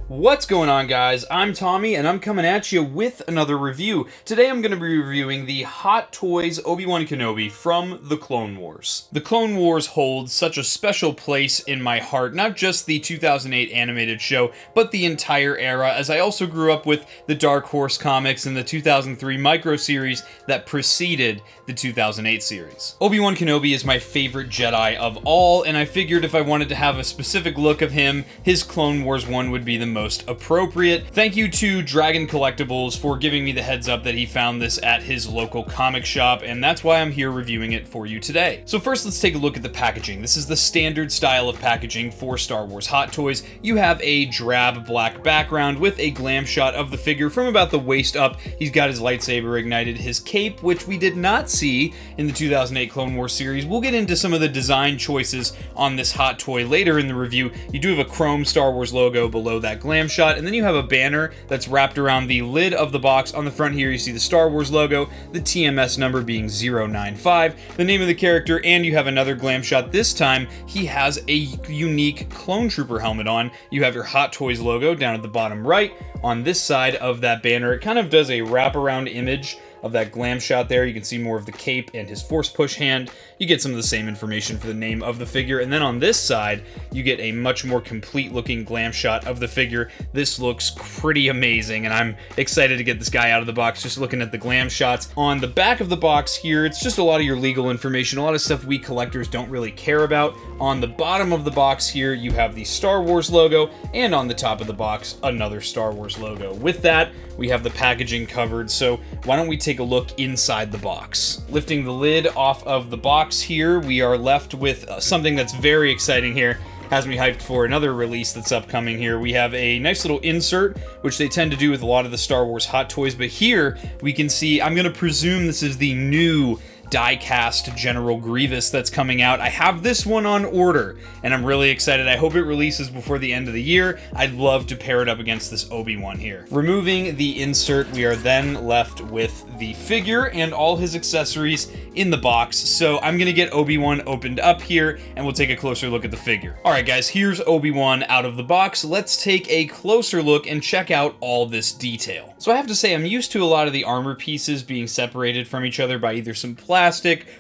What's going on, guys? I'm Tommy, and I'm coming at you with another review. Today I'm going to be reviewing the Hot Toys Obi-Wan Kenobi from the Clone Wars. The Clone Wars holds such a special place in my heart, not just the 2008 animated show, but the entire era, as I also grew up with the Dark Horse comics and the 2003 micro-series that preceded the 2008 series. Obi-Wan Kenobi is my favorite Jedi of all, and I figured if I wanted to have a specific look of him, his Clone Wars one would be the most appropriate. Thank you to Dragon Collectibles for giving me the heads up that he found this at his local comic shop, and that's why I'm here reviewing it for you today. So first, let's take a look at the packaging. This is the standard style of packaging for Star Wars Hot Toys. You have a drab black background with a glam shot of the figure from about the waist up. He's got his lightsaber ignited, his cape, which we did not see in the 2008 Clone Wars series. We'll get into some of the design choices on this Hot Toy later in the review. You do have a chrome Star Wars logo below that glam shot, and then you have a banner that's wrapped around the lid of the box. On the front here you see the Star Wars logo, the TMS number being 095, the name of the character, and you have another glam shot. This time he has a unique clone trooper helmet on. You have your Hot Toys logo down at the bottom right. On this side of that banner, it kind of does a wraparound image of that glam shot there. You can see more of the cape and his force push hand. You get some of the same information for the name of the figure, and then on this side you get a much more complete looking glam shot of the figure. This looks pretty amazing, and I'm excited to get this guy out of the box just looking at the glam shots. On the back of the box here, it's just a lot of your legal information, a lot of stuff we collectors don't really care about. On the bottom of the box here you have the Star Wars logo, and on the top of the box another Star Wars logo. With that, we have the packaging covered, so why don't we take a look inside the box. Lifting the lid off of the box here, we are left with something that's very exciting here. Has me hyped for another release that's upcoming here. We have a nice little insert, which they tend to do with a lot of the Star Wars Hot Toys, but here we can see, I'm going to presume this is the new die-cast General Grievous that's coming out. I have this one on order, and I'm really excited. I hope it releases before the end of the year. I'd love to pair it up against this Obi-Wan here. Removing the insert, we are then left with the figure and all his accessories in the box. So I'm gonna get Obi-Wan opened up here, and we'll take a closer look at the figure. Alright guys, here's Obi-Wan out of the box. Let's take a closer look and check out all this detail. So I have to say, I'm used to a lot of the armor pieces being separated from each other by either some plastic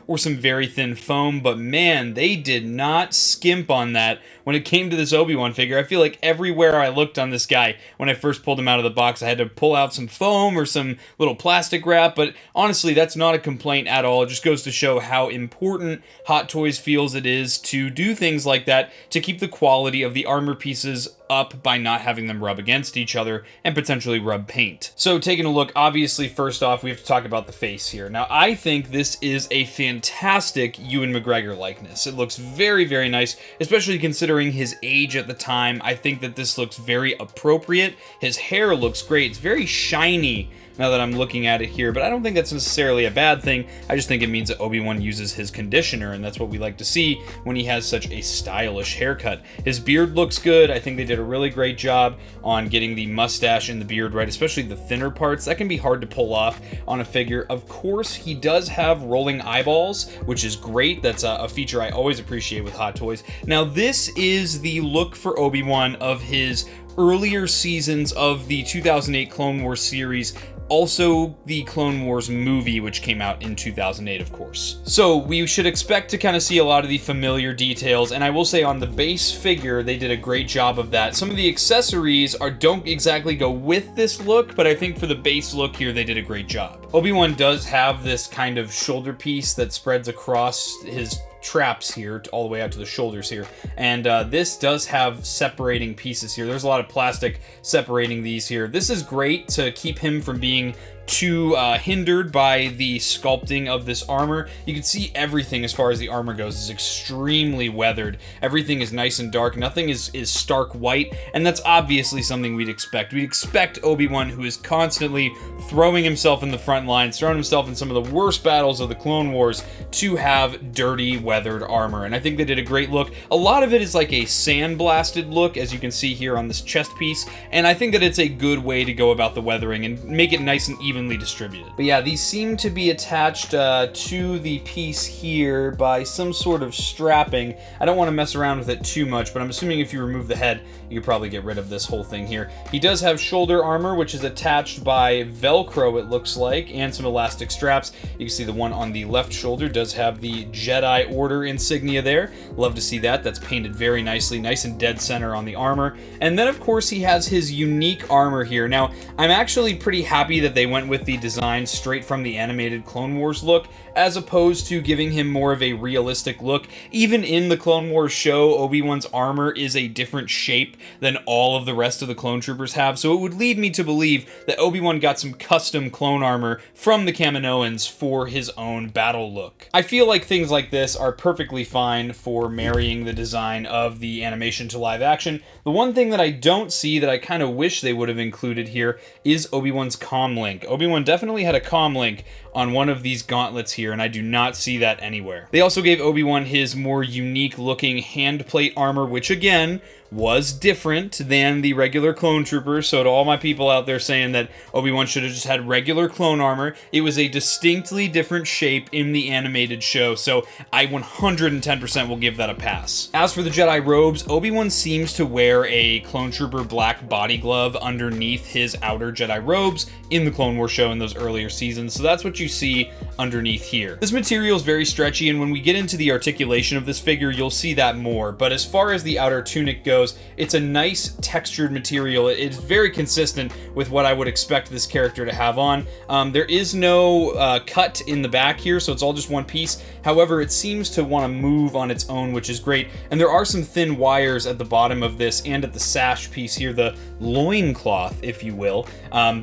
or some very thin foam, but man, they did not skimp on that when it came to this Obi-Wan figure. I feel like everywhere I looked on this guy, when I first pulled him out of the box, I had to pull out some foam or some little plastic wrap, but honestly, that's not a complaint at all. It just goes to show how important Hot Toys feels it is to do things like that to keep the quality of the armor pieces up by not having them rub against each other and potentially rub paint. So taking a look, obviously first off we have to talk about the face here. Now I think this is a fantastic Ewan McGregor likeness. It looks very, very nice, especially considering his age at the time. I think that this looks very appropriate. His hair looks great. It's very shiny now that I'm looking at it here, but I don't think that's necessarily a bad thing. I just think it means that Obi-Wan uses his conditioner, and that's what we like to see when he has such a stylish haircut. His beard looks good. I think they did a really great job on getting the mustache and the beard right, especially the thinner parts. That can be hard to pull off on a figure. Of course, he does have rolling eyeballs, which is great. That's a feature I always appreciate with Hot Toys. Now, this is the look for Obi-Wan of his earlier seasons of the 2008 Clone Wars series, also the Clone Wars movie, which came out in 2008, of course. So we should expect to kind of see a lot of the familiar details, and I will say on the base figure, they did a great job of that. Some of the accessories don't exactly go with this look, but I think for the base look here, they did a great job. Obi-Wan does have this kind of shoulder piece that spreads across his traps here all the way out to the shoulders here, and this does have separating pieces here. There's a lot of plastic separating these here. This is great to keep him from being too hindered by the sculpting of this armor. You can see everything as far as the armor goes is extremely weathered. Everything is nice and dark. Nothing is stark white, and that's obviously something we'd expect. We'd expect Obi-Wan, who is constantly throwing himself in the front lines, throwing himself in some of the worst battles of the Clone Wars, to have dirty, weathered armor, and I think they did a great look. A lot of it is like a sandblasted look, as you can see here on this chest piece, and I think that it's a good way to go about the weathering and make it nice and even evenly distributed. But yeah, these seem to be attached to the piece here by some sort of strapping. I don't want to mess around with it too much, but I'm assuming if you remove the head, you could probably get rid of this whole thing here. He does have shoulder armor, which is attached by Velcro, it looks like, and some elastic straps. You can see the one on the left shoulder does have the Jedi Order insignia there. Love to see that. That's painted very nicely, nice and dead center on the armor. And then, of course, he has his unique armor here. Now, I'm actually pretty happy that they went with the design straight from the animated Clone Wars look, as opposed to giving him more of a realistic look. Even in the Clone Wars show, Obi-Wan's armor is a different shape than all of the rest of the clone troopers have, so it would lead me to believe that Obi-Wan got some custom clone armor from the Kaminoans for his own battle look. I feel like things like this are perfectly fine for marrying the design of the animation to live action. The one thing that I don't see that I kind of wish they would have included here is Obi-Wan's comm link. Obi-Wan definitely had a comm link on one of these gauntlets here, and I do not see that anywhere. They also gave Obi-Wan his more unique looking handplate armor, which again was different than the regular clone trooper. So to all my people out there saying that Obi-Wan should have just had regular clone armor, it was a distinctly different shape in the animated show, so I 110% will give that a pass. As for the Jedi robes, Obi-Wan seems to wear a clone trooper black body glove underneath his outer Jedi robes in the Clone Wars show in those earlier seasons, so that's what you see underneath here. This material is very stretchy, and when we get into the articulation of this figure, you'll see that more, but as far as the outer tunic goes, it's a nice textured material. It's very consistent with what I would expect this character to have on. There is no cut in the back here, so it's all just one piece. However, it seems to want to move on its own, which is great. And there are some thin wires at the bottom of this and at the sash piece here, the loincloth, if you will.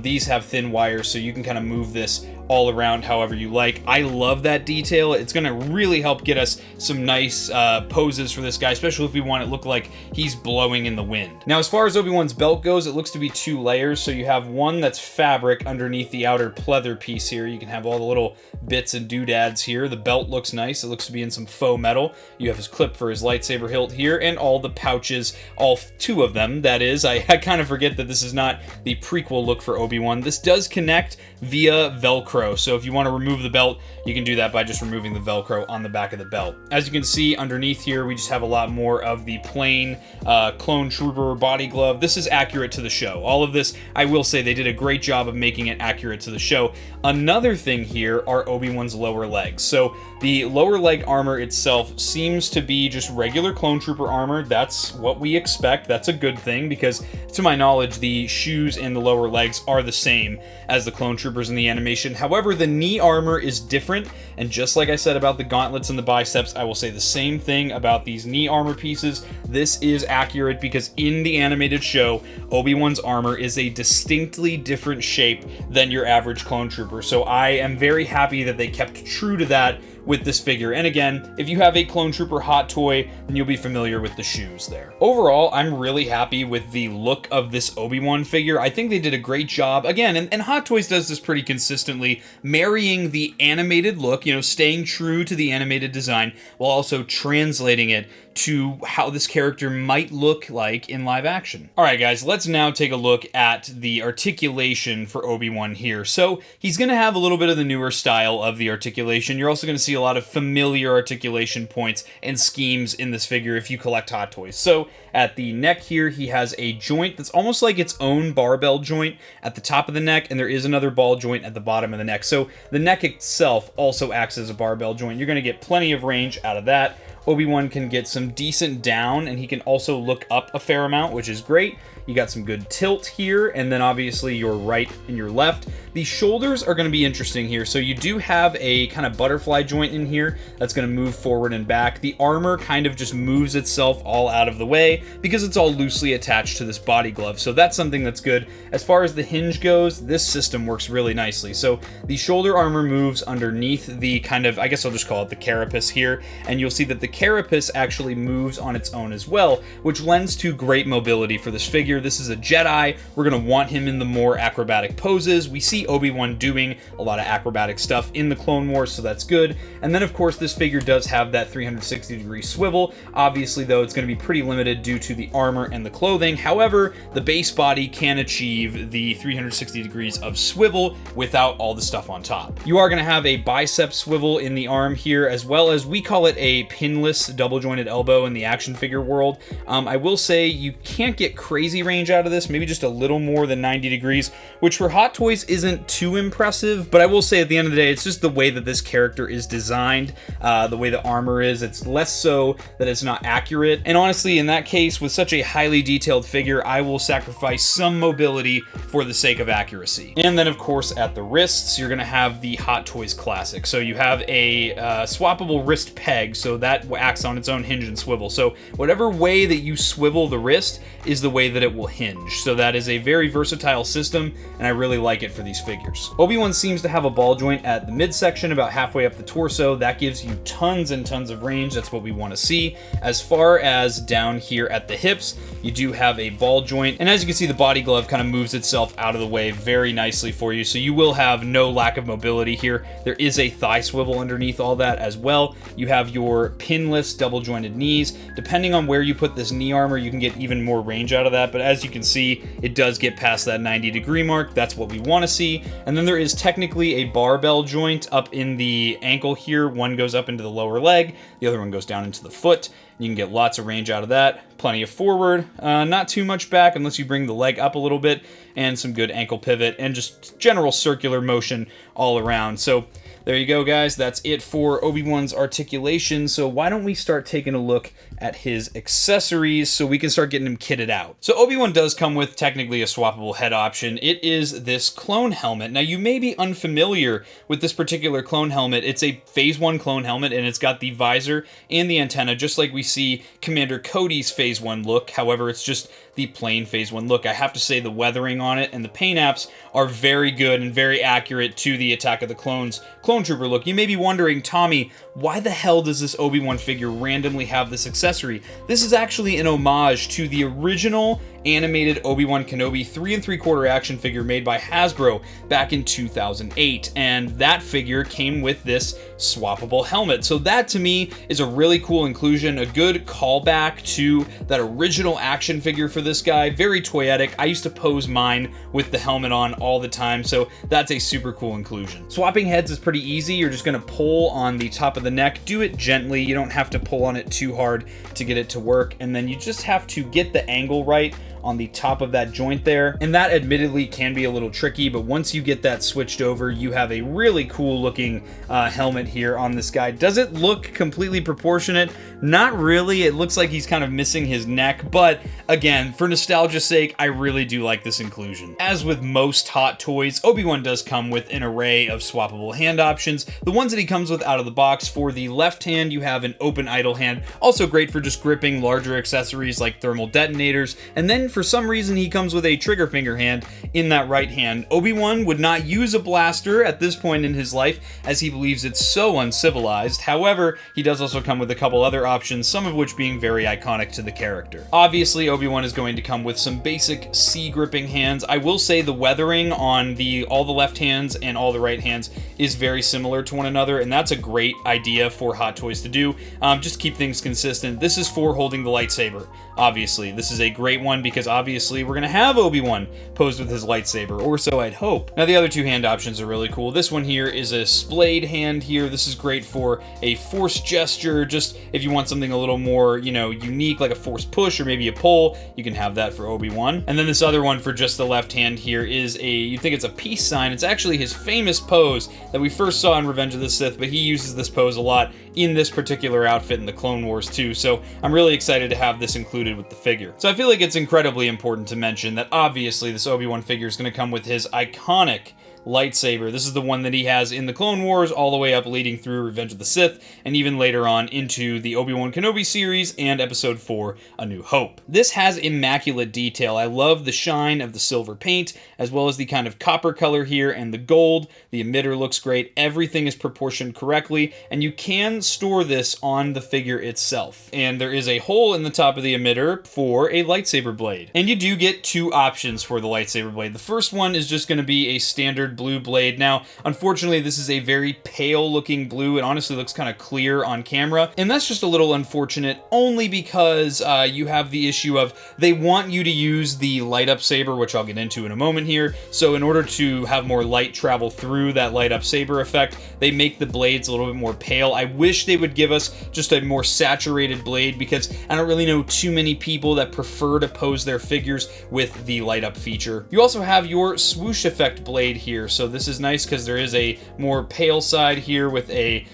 These have thin wires, so you can kind of move this all around however you like. I love that detail. It's going to really help get us some nice poses for this guy, especially if we want it to look like he's blowing in the wind. Now, as far as Obi-Wan's belt goes, it looks to be 2 layers. So you have one that's fabric underneath the outer pleather piece here. You can have all the little bits and doodads here. The belt looks nice. It looks to be in some faux metal. You have his clip for his lightsaber hilt here, and all the pouches, all 2 of them, that is. I kind of forget that this is not the prequel look for Obi-Wan. This does connect via Velcro, so if you want to remove the belt, you can do that by just removing the Velcro on the back of the belt. As you can see underneath here, we just have a lot more of the plain clone trooper body glove. This is accurate to the show. All of this, I will say, they did a great job of making it accurate to the show. Another thing here are Obi-Wan's lower legs. So the lower leg armor itself seems to be just regular clone trooper armor. That's what we expect. That's a good thing, because to my knowledge, the shoes and the lower legs are the same as the clone troopers in the animation. However, the knee armor is different, and just like I said about the gauntlets and the biceps, I will say the same thing about these knee armor pieces. This is accurate because in the animated show, Obi-Wan's armor is a distinctly different shape than your average clone trooper, so I am very happy that they kept true to that with this figure. And again, if you have a clone trooper hot toy, then you'll be familiar with the shoes there. Overall, I'm really happy with the look of this Obi-Wan figure. I think they did a great job. Again, and Hot Toys does this pretty consistently, marrying the animated look, you know, staying true to the animated design, while also translating it to how this character might look like in live action. Alright guys, let's now take a look at the articulation for Obi-Wan here. So he's going to have a little bit of the newer style of the articulation. You're also going to see a lot of familiar articulation points and schemes in this figure if you collect Hot Toys. So at the neck here, he has a joint that's almost like its own barbell joint at the top of the neck, and there is another ball joint at the bottom of the neck. So the neck itself also acts as a barbell joint. You're going to get plenty of range out of that. Obi-Wan can get some decent down, and he can also look up a fair amount, which is great. You got some good tilt here, and then obviously your right and your left. The shoulders are going to be interesting here. So you do have a kind of butterfly joint in here that's going to move forward and back. The armor kind of just moves itself all out of the way because it's all loosely attached to this body glove. So that's something that's good. As far as the hinge goes, this system works really nicely. So the shoulder armor moves underneath the kind of, I guess I'll just call it the carapace here, and you'll see that the carapace actually moves on its own as well, which lends to great mobility for this figure. This is a Jedi. We're going to want him in the more acrobatic poses. We see see Obi-Wan doing a lot of acrobatic stuff in the Clone Wars, so that's good. And then of course this figure does have that 360-degree swivel. Obviously though, it's going to be pretty limited due to the armor and the clothing. However, the base body can achieve the 360 degrees of swivel without all the stuff on top. You are going to have a bicep swivel in the arm here, as well as, we call it a pinless double jointed elbow in the action figure world. I will say you can't get crazy range out of this, maybe just a little more than 90 degrees, which for Hot Toys isn't too impressive, but I will say at the end of the day, it's just the way that this character is designed, the way the armor is. It's less so that it's not accurate, and honestly, in that case, with such a highly detailed figure, I will sacrifice some mobility for the sake of accuracy. And then of course at the wrists, you're going to have the Hot Toys Classic. So you have a swappable wrist peg, so that acts on its own hinge and swivel. So whatever way that you swivel the wrist is the way that it will hinge. So that is a very versatile system, and I really like it for these figures. Obi-Wan seems to have a ball joint at the midsection, about halfway up the torso. That gives you tons and tons of range. That's what we want to see. As far as down here at the hips, you do have a ball joint, and as you can see, the body glove kind of moves itself out of the way very nicely for you, so you will have no lack of mobility here. There is a thigh swivel underneath all that as well. You have your pinless double jointed knees. Depending on where you put this knee armor, you can get even more range out of that, but as you can see, it does get past that 90-degree mark. That's what we want to see. And then there is technically a barbell joint up in the ankle here. One goes up into the lower leg, the other one goes down into the foot. You can get lots of range out of that. Plenty of forward, not too much back unless you bring the leg up a little bit, and some good ankle pivot, and just general circular motion all around. So there you go, guys. That's it for Obi-Wan's articulation. So why don't we start taking a look at his accessories so we can start getting him kitted out. So Obi-Wan does come with technically a swappable head option. It is this clone helmet. Now you may be unfamiliar with this particular clone helmet. It's a Phase 1 clone helmet, and it's got the visor and the antenna, just like we see Commander Cody's Phase 1 look. However, it's just the plain Phase 1 look. I have to say the weathering on it and the paint apps are very good and very accurate to the Attack of the Clones Clone Trooper look. You may be wondering, Tommy, why the hell does this Obi-Wan figure randomly have this accessory? This is actually an homage to the original animated Obi-Wan Kenobi 3 3/4 action figure made by Hasbro back in 2008, and that figure came with this swappable helmet. So that to me is a really cool inclusion, a good callback to that original action figure for this guy. Very toyetic. I used to pose mine with the helmet on all the time, so that's a super cool inclusion. Swapping heads is pretty easy. You're just going to pull on the top of the neck. Do it gently. You don't have to pull on it too hard to get it to work, and then you just have to get the angle right on the top of that joint there, and that admittedly can be a little tricky, but once you get that switched over, you have a really cool looking helmet here on this guy. Does it look completely proportionate? Not really. It looks like he's kind of missing his neck, but again, for nostalgia's sake, I really do like this inclusion. As with most Hot Toys, Obi-Wan does come with an array of swappable hand options. The ones that he comes with out of the box, for the left hand, you have an open idle hand, also great for just gripping larger accessories like thermal detonators, and then for some reason he comes with a trigger finger hand in that right hand. Obi-Wan would not use a blaster at this point in his life, as he believes it's so uncivilized. However, he does also come with a couple other options, some of which being very iconic to the character. Obviously, Obi-Wan is going to come with some basic C gripping hands. I will say the weathering on all the left hands and all the right hands is very similar to one another, and that's a great idea for Hot Toys to do. Just keep things consistent. This is for holding the lightsaber. Obviously, this is a great one because obviously we're going to have Obi-Wan posed with his lightsaber, or so I'd hope. Now the other two hand options are really cool. This one here is a splayed hand here. This is great for a force gesture, just if you want something a little more, unique, like a force push or maybe a pull, you can have that for Obi-Wan. And then this other one for just the left hand here is you think it's a peace sign. It's actually his famous pose that we first saw in Revenge of the Sith, but he uses this pose a lot in this particular outfit in the Clone Wars too, so I'm really excited to have this included with the figure. So I feel like it's incredibly important to mention that obviously this Obi-Wan figure is going to come with his iconic lightsaber. This is the one that he has in the Clone Wars all the way up leading through Revenge of the Sith, and even later on into the Obi-Wan Kenobi series and Episode 4, A New Hope. This has immaculate detail. I love the shine of the silver paint, as well as the kind of copper color here and the gold. The emitter looks great. Everything is proportioned correctly, and you can store this on the figure itself. And there is a hole in the top of the emitter for a lightsaber blade. And you do get two options for the lightsaber blade. The first one is just going to be a standard standard blue blade. Now, unfortunately, this is a very pale looking blue. It honestly looks kind of clear on camera, and that's just a little unfortunate, only because you have the issue of they want you to use the light up saber, which I'll get into in a moment here. So in order to have more light travel through that light up saber effect, they make the blades a little bit more pale. I wish they would give us just a more saturated blade, because I don't really know too many people that prefer to pose their figures with the light up feature. You also have your swoosh effect blade here, so this is nice because there is a more pale side here with a,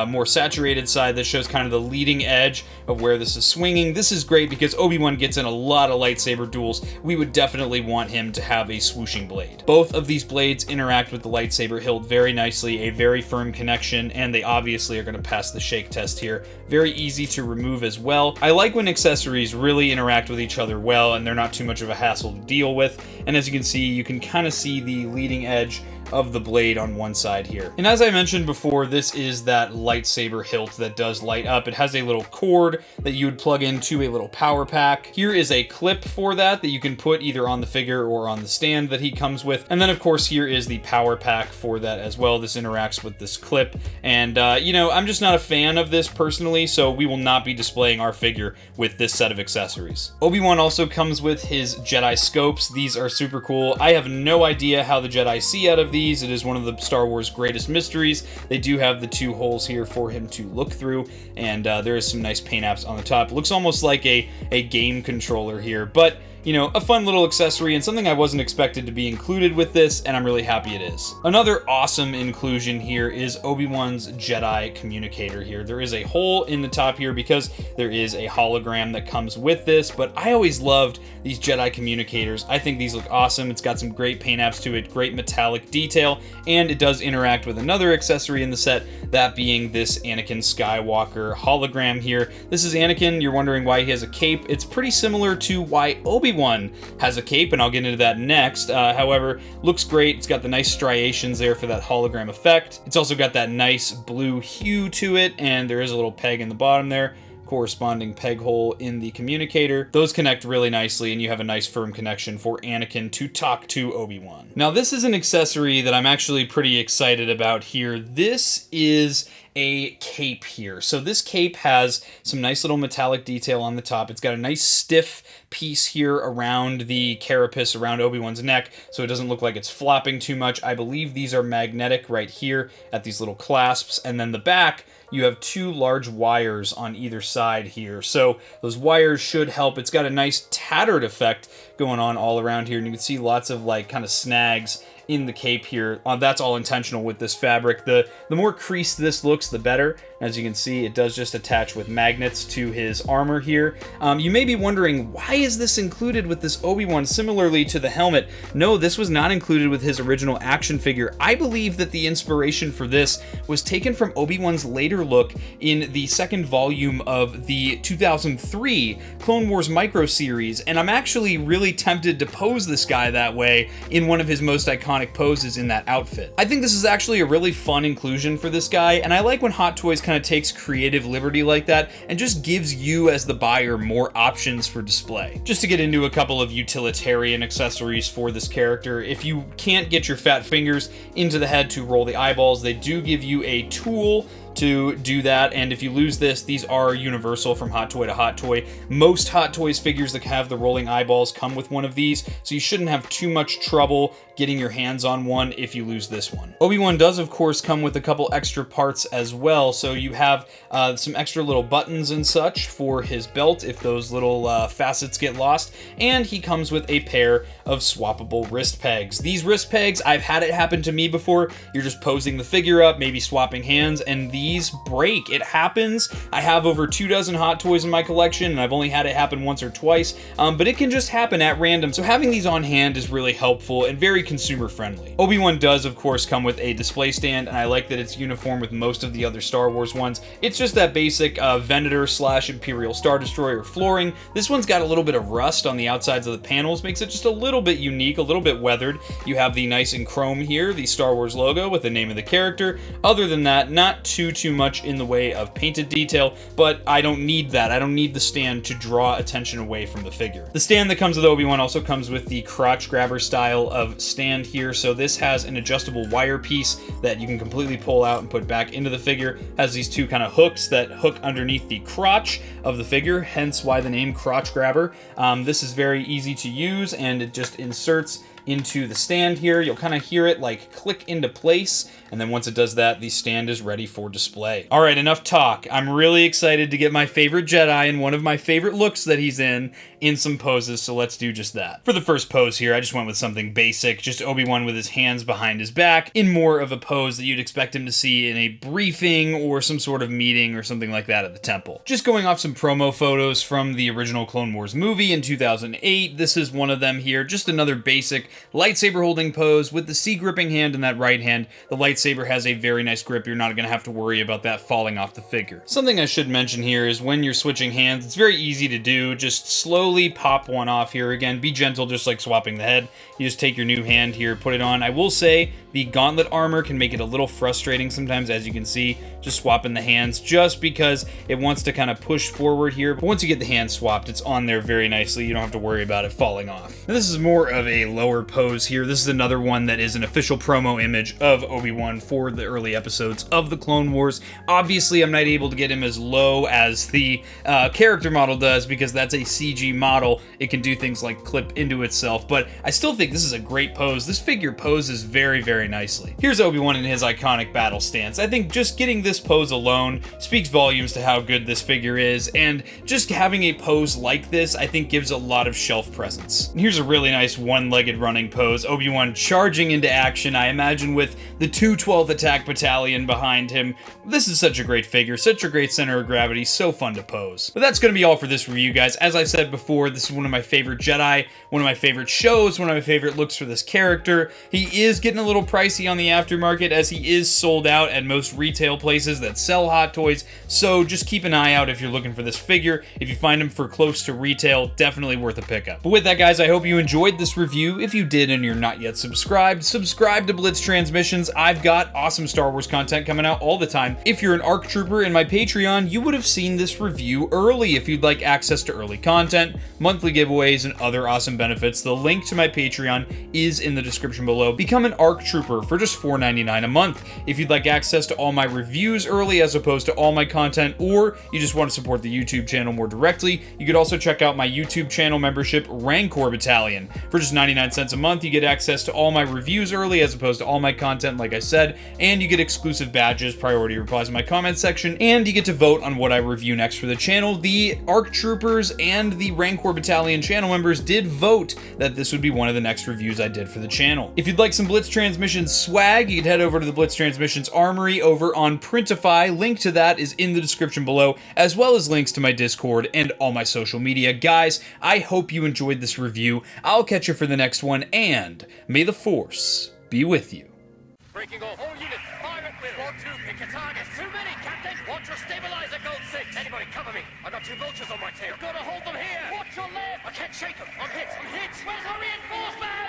more saturated side that shows kind of the leading edge of where this is swinging. This is great because Obi-Wan gets in a lot of lightsaber duels. We would definitely want him to have a swooshing blade. Both of these blades interact with the lightsaber hilt very nicely, a very firm connection, and they obviously are going to pass the shake test here. Very easy to remove as well. I like when accessories really interact with each other well and they're not too much of a hassle to deal with. And as you can see, you can kind of see the leading edge of the blade on one side here. And as I mentioned before, this is that lightsaber hilt that does light up. It has a little cord that you would plug into a little power pack. Here is a clip for that you can put either on the figure or on the stand that he comes with. And then of course here is the power pack for that as well. This interacts with this clip. And I'm just not a fan of this personally, so we will not be displaying our figure with this set of accessories. Obi-Wan also comes with his Jedi scopes. These are super cool. I have no idea how the Jedi see out of these. It is one of the Star Wars greatest mysteries. They do have the two holes here for him to look through, and there is some nice paint apps on the top. It looks almost like a game controller here, but a fun little accessory and something I wasn't expected to be included with this, and I'm really happy it is. Another awesome inclusion here is Obi-Wan's Jedi communicator here. There is a hole in the top here because there is a hologram that comes with this, but I always loved these Jedi communicators. I think these look awesome. It's got some great paint apps to it, great metallic detail, and it does interact with another accessory in the set, that being this Anakin Skywalker hologram here. This is Anakin. You're wondering why he has a cape. It's pretty similar to why Obi-Wan has a cape, and I'll get into that next. However, looks great. It's got the nice striations there for that hologram effect. It's also got that nice blue hue to it, and there is a little peg in the bottom there, corresponding peg hole in the communicator. Those connect really nicely, and you have a nice firm connection for Anakin to talk to Obi-Wan. Now, this is an accessory that I'm actually pretty excited about here. This is a cape here. So this cape has some nice little metallic detail on the top. It's got a nice stiff piece here around the carapace, around Obi-Wan's neck, so it doesn't look like it's flopping too much. I believe these are magnetic right here at these little clasps, and then the back, you have two large wires on either side here. So those wires should help. It's got a nice tattered effect going on all around here, and you can see lots of kind of snags in the cape here. That's all intentional with this fabric. The more creased this looks, the better. As you can see, it does just attach with magnets to his armor here. You may be wondering, why is this included with this Obi-Wan similarly to the helmet? No, this was not included with his original action figure. I believe that the inspiration for this was taken from Obi-Wan's later look in the second volume of the 2003 Clone Wars micro series, and I'm actually really tempted to pose this guy that way in one of his most iconic poses in that outfit. I think this is actually a really fun inclusion for this guy, and I like when Hot Toys kind of takes creative liberty like that and just gives you as the buyer more options for display. Just to get into a couple of utilitarian accessories for this character, if you can't get your fat fingers into the head to roll the eyeballs, they do give you a tool to do that, and if you lose this, these are universal from Hot Toy to Hot Toy. Most Hot Toys figures that have the rolling eyeballs come with one of these, so you shouldn't have too much trouble getting your hands on one if you lose this one. Obi-Wan does, of course, come with a couple extra parts as well, so you have some extra little buttons and such for his belt if those little facets get lost, and he comes with a pair of swappable wrist pegs. These wrist pegs, I've had it happen to me before. You're just posing the figure up, maybe swapping hands, and these break. It happens. I have over 24 Hot Toys in my collection, and I've only had it happen once or twice, but it can just happen at random, so having these on hand is really helpful and very consumer friendly. Obi-Wan does, of course, come with a display stand, and I like that it's uniform with most of the other Star Wars ones. It's just that basic Venator / Imperial Star Destroyer flooring. This one's got a little bit of rust on the outsides of the panels, makes it just a little bit unique, a little bit weathered. You have the nice in chrome here, the Star Wars logo with the name of the character. Other than that, not too too much in the way of painted detail, but I don't need that. I don't need the stand to draw attention away from the figure. The stand that comes with Obi-Wan also comes with the crotch grabber style of stand here. So this has an adjustable wire piece that you can completely pull out and put back into the figure. Has these two kind of hooks that hook underneath the crotch of the figure, hence why the name crotch grabber. This is very easy to use, and it just inserts into the stand here. You'll kind of hear it like click into place, and then once it does that, the stand is ready for display. All right, enough talk. I'm really excited to get my favorite Jedi and one of my favorite looks that he's in some poses, so let's do just that. For the first pose here, I just went with something basic, just Obi-Wan with his hands behind his back, in more of a pose that you'd expect him to see in a briefing or some sort of meeting or something like that at the temple. Just going off some promo photos from the original Clone Wars movie in 2008, this is one of them here, just another basic lightsaber holding pose with the C gripping hand in that right hand. The lightsaber has a very nice grip. You're not going to have to worry about that falling off the figure. Something I should mention here is when you're switching hands, it's very easy to do. Just slowly pop one off here. Again, be gentle, just like swapping the head. You just take your new hand here, put it on. I will say the gauntlet armor can make it a little frustrating sometimes, as you can see, just swapping the hands, just because it wants to kind of push forward here. But once you get the hand swapped, it's on there very nicely. You don't have to worry about it falling off. Now, this is more of a lower pose here. This is another one that is an official promo image of Obi-Wan for the early episodes of the Clone Wars. Obviously, I'm not able to get him as low as the character model does, because that's a CG model. It can do things like clip into itself, but I still think this is a great pose. This figure poses very, very nicely. Here's Obi-Wan in his iconic battle stance. I think just getting this pose alone speaks volumes to how good this figure is, and just having a pose like this, I think, gives a lot of shelf presence. And here's a really nice one-legged running pose. Obi-Wan charging into action, I imagine, with the 212th Attack Battalion behind him. This is such a great figure, such a great center of gravity, so fun to pose. But that's going to be all for this review, guys. As I said before, this is one of my favorite Jedi, one of my favorite shows, one of my favorite looks for this character. He is getting a little pricey on the aftermarket, as he is sold out at most retail places that sell Hot Toys, so just keep an eye out if you're looking for this figure. If you find him for close to retail, definitely worth a pickup. But with that, guys, I hope you enjoyed this review. If you did and you're not yet subscribed, subscribe to Blitz Transmissions. I've got awesome Star Wars content coming out all the time. If you're an ARC Trooper in my Patreon, you would have seen this review early. If you'd like access to early content, monthly giveaways, and other awesome benefits, the link to my Patreon is in the description below. Become an ARC Trooper for just $4.99 a month. If you'd like access to all my reviews early as opposed to all my content, or you just want to support the YouTube channel more directly, you could also check out my YouTube channel membership, Rancor Battalion. For just 99 cents a month, you get access to all my reviews early as opposed to all my content, like I said, and you get exclusive badges, priority replies in my comment section, and you get to vote on what I review next for the channel. The ARC Troopers and the Rancor Battalion channel members did vote that this would be one of the next reviews I did for the channel. If you'd like some Blitz Transmissions swag, you can head over to the Blitz Transmissions Armory over on Printify. Link to that is in the description below, as well as links to my Discord and all my social media. Guys, I hope you enjoyed this review. I'll catch you for the next one, and may the Force be with you. Breaking off. All units, fire at will. 4-2, pick a target. Too many, Captain. Watch your stabilizer, Gold 6. Anybody cover me. I got 2 vultures on my tail. You've got to hold them here. Watch your left. I can't shake them. I'm hit. I'm hit. Where's our reinforcement?